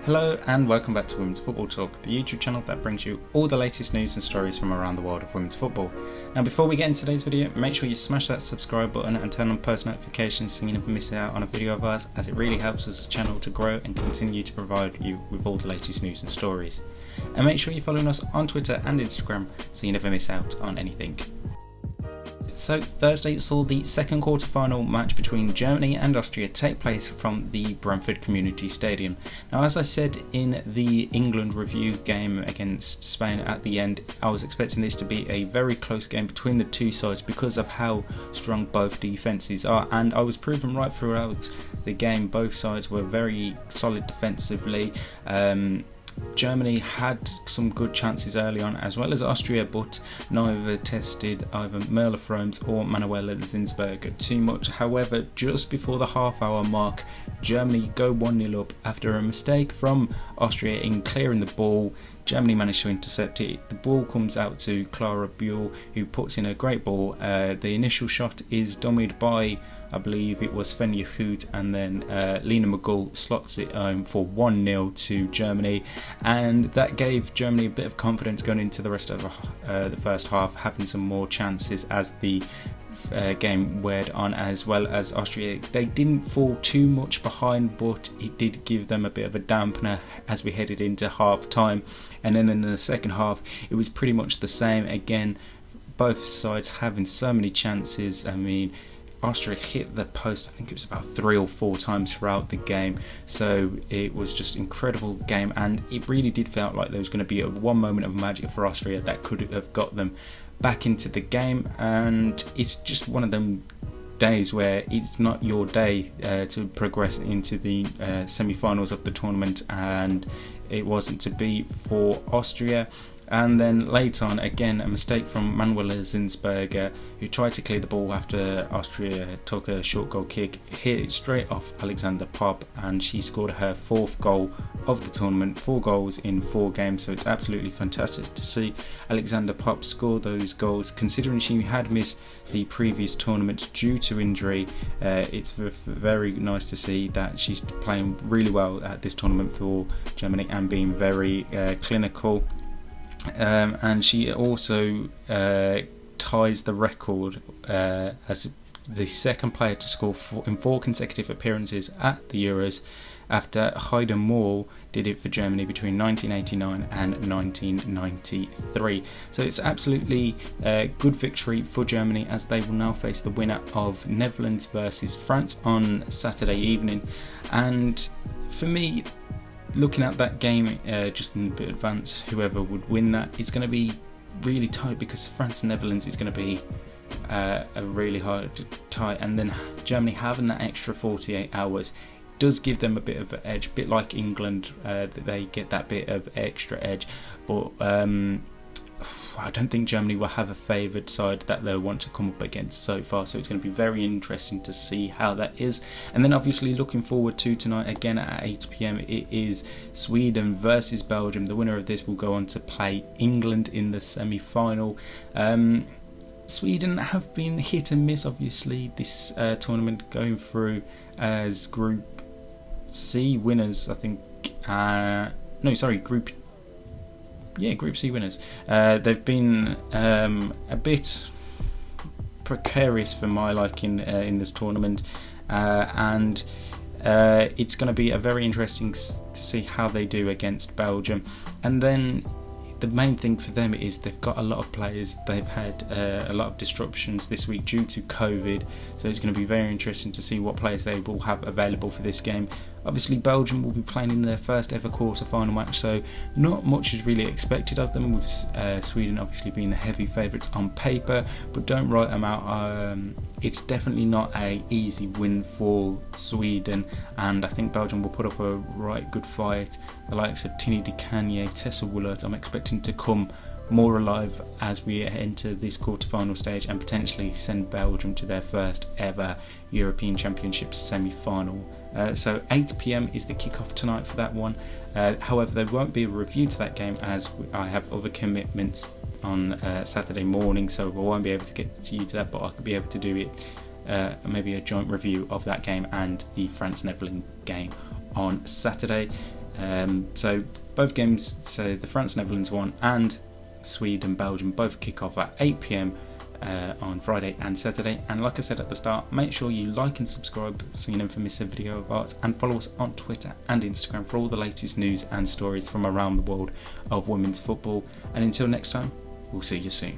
Hello and welcome back to Women's Football Talk, the YouTube channel that brings you all the latest news and stories from around the world of women's football. Now before we get into today's video, make sure you smash that subscribe button and turn on post notifications so you never miss out on a video of ours, as it really helps us channel to grow and continue to provide you with all the latest news and stories. And make sure you're following us on Twitter and Instagram so you never miss out on anything. So Thursday saw the second quarter-final match between Germany and Austria take place from the Brentford Community Stadium. Now, as I said in the England review game against Spain at the end, I was expecting this to be a very close game between the two sides because of how strong both defences are, and I was proven right throughout the game. Both sides were very solid defensively. Germany had some good chances early on as well as Austria, but neither tested either Merle Froms or Manuela Zinsberger too much. However, just before the half-hour mark, Germany go 1-0 up after a mistake from Austria in clearing the ball. Germany managed to intercept it. The ball comes out to Clara Buell, who puts in a great ball. The initial shot is dummied by, I believe it was Fenja Hoot, and then Lena McGull slots it home for 1-0 to Germany, and that gave Germany a bit of confidence going into the rest of the first half, having some more chances as the game weared on, as well as Austria. They didn't fall too much behind, but it did give them a bit of a dampener as we headed into half time, and then in the second half it was pretty much the same again, both sides having so many chances. I mean, Austria hit the post, I think it was about 3 or 4 times throughout the game, so it was just an incredible game, and it really did feel like there was going to be one moment of magic for Austria that could have got them back into the game. And it's just one of them days where it's not your day to progress into the semi-finals of the tournament, and it wasn't to be for Austria. And then later on, again, a mistake from Manuela Zinsberger, who tried to clear the ball after Austria took a short goal kick, hit it straight off Alexander Popp, and she scored her 4th goal of the tournament, 4 goals in 4 games. So it's absolutely fantastic to see Alexander Popp score those goals, considering she had missed the previous tournaments due to injury. It's very nice to see that she's playing really well at this tournament for Germany and being very clinical. And she also ties the record as the second player to score in 4 consecutive appearances at the Euros, after Heide Moore did it for Germany between 1989 and 1993. So it's absolutely a good victory for Germany, as they will now face the winner of Netherlands versus France on Saturday evening. And for me, looking at that game just in a bit advance, whoever would win that, it's going to be really tight, because France and Netherlands is going to be a really hard tie, and then Germany having that extra 48 hours does give them a bit of an edge, a bit like England, that they get that bit of extra edge. But I don't think Germany will have a favoured side that they'll want to come up against so far, so it's going to be very interesting to see how that is. And then obviously looking forward to tonight again at 8 PM, it is Sweden versus Belgium. The winner of this will go on to play England in the semi-final. Sweden have been hit and miss, obviously, this tournament, going through as Group C winners, I think. Group C winners. They've been a bit precarious for my liking in this tournament, and it's going to be a very interesting to see how they do against Belgium. And then the main thing for them is they've got a lot of players. They've had a lot of disruptions this week due to COVID, so it's going to be very interesting to see what players they will have available for this game. Obviously Belgium will be playing in their first ever quarter-final match, so not much is really expected of them, with Sweden obviously being the heavy favourites on paper, but don't write them out. It's definitely not an easy win for Sweden, and I think Belgium will put up a right good fight. The likes of Tini de Cagny, Tessa Woolert, I'm expecting to come more alive as we enter this quarter-final stage and potentially send Belgium to their first ever European Championship semi-final. So 8 PM is the kickoff tonight for that one. However, there won't be a review to that game as I have other commitments on Saturday morning, so I won't be able to get to you to that, but I could be able to do it, maybe a joint review of that game and the France-Netherlands game on Saturday. So both games, so the France-Netherlands one and Sweden-Belgium, both kick off at 8 p.m. On Friday and Saturday. And like I said at the start, make sure you like and subscribe so you never miss a video of ours, and follow us on Twitter and Instagram for all the latest news and stories from around the world of women's football. And until next time, we'll see you soon.